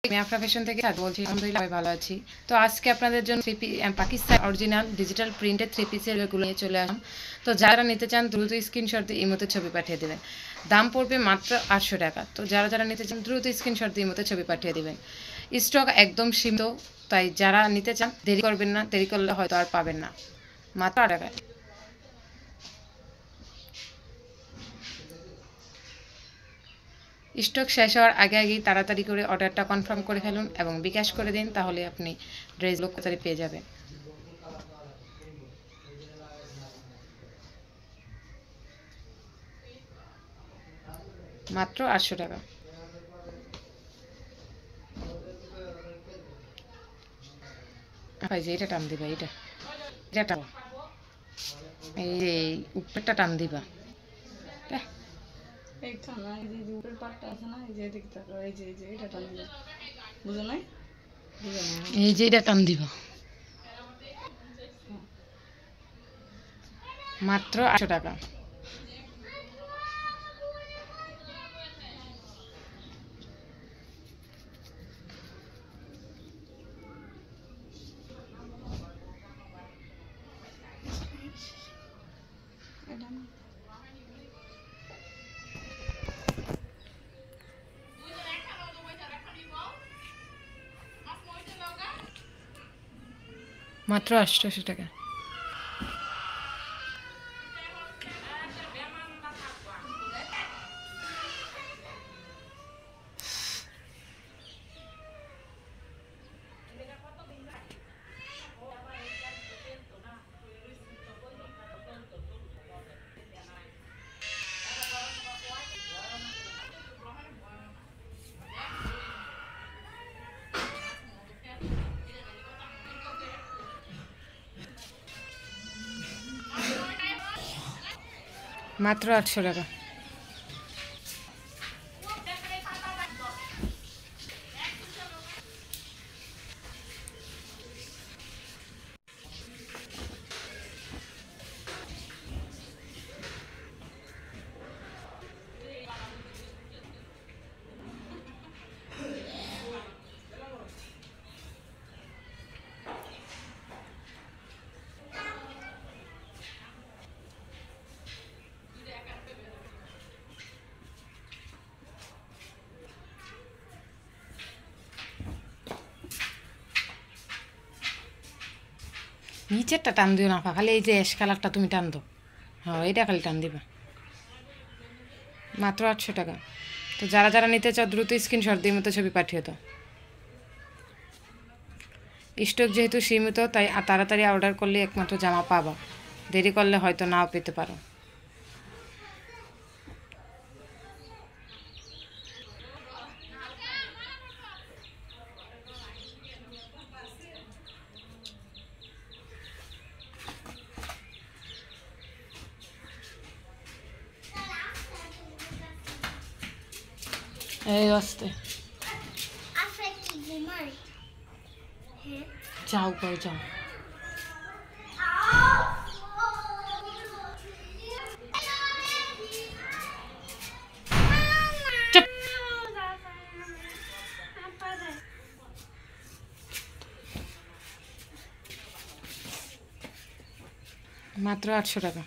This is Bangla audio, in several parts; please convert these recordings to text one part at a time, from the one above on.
আমি আফরা ফ্যাশন থেকে বলছি। আলহামদুলিল্লাহ ভালো আছি। তো আজকে আপনাদের জন্য পাকিস্তান অরিজিনাল ডিজিটাল প্রিন্টের 3 পিসের এগুলো নিয়ে চলে আসলাম। তো যারা নিতে চান দ্রুত স্ক্রিনশট দিয়ে ইমোতে ছবি পাঠিয়ে দেবেন। দাম পড়বে মাত্র 800 টাকা। তো যারা নিতে চান দ্রুত স্ক্রিনশট দিয়ে ইমোতে ছবি পাঠিয়ে দেবেন। স্টক একদম সীমিত, তাই যারা নিতে চান দেরি করবেন না, দেরি করলে হয়তো আর পাবেন না। মাত্র 8 টাকায়। স্টক শেষ হওয়ার আগেই তাড়াতাড়ি করে অর্ডারটা কনফার্ম করে ফেলুন এবং বিকাশ করে দিন, তাহলে আপনি ড্রেসগুলো তাড়াতাড়ি পেয়ে যাবেন। মাত্র 800 টাকা। যে এটা টান দিবা, এটা টান, এই যে উপরটা টান দিবা। এই যে এটা টান দিবা। মাত্র 800 টাকা। মাত্র 800 টাকা। মাত্র 800 টাকা। নিচেরটা টান দিও না, খালি এই যে অ্যাশ কালারটা তুমি টান দো। হ্যাঁ, এটা খালি টান দিবা। মাত্র 800 টাকা। তো যারা নিতে চাও দ্রুত স্ক্রিনশট দিয়ে মতো ছবি পাঠিয়ে দাও। স্টক যেহেতু সীমিত, তাই তাড়াতাড়ি অর্ডার করলে একমাত্র জামা পাবা, দেরি করলে হয়তো নাও পেতে পারো। এই আসতে যাও যাও যাও। মাত্র 800 টাকা।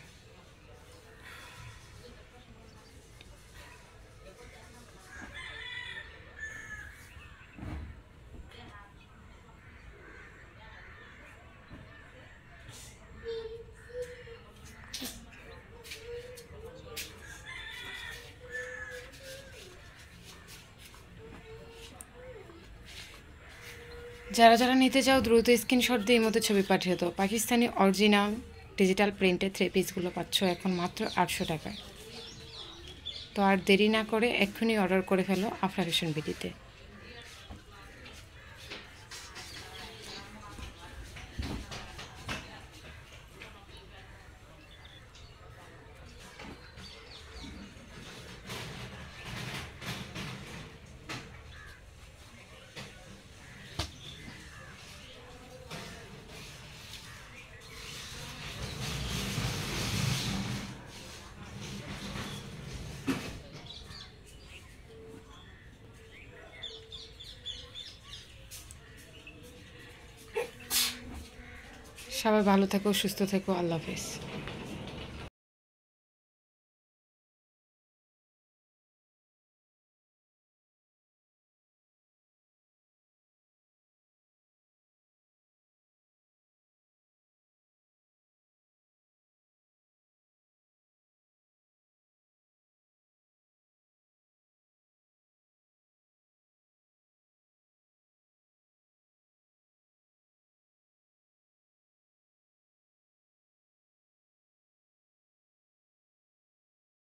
যারা নিতে চাও দ্রুত স্ক্রিনশট দিয়ে মতো ছবি পাঠিয়ে দাও। পাকিস্তানি অরিজিনাল ডিজিটাল প্রিন্টের 3 পিসগুলো পাচ্ছ এখন মাত্র 800 টাকায়। তো আর দেরি না করে এক্ষুনি অর্ডার করে ফেলো আফরা ফ্যাশন বিডিতে। সবাই ভালো থেকো, সুস্থ থেকো। আল্লাহ হাফেজ।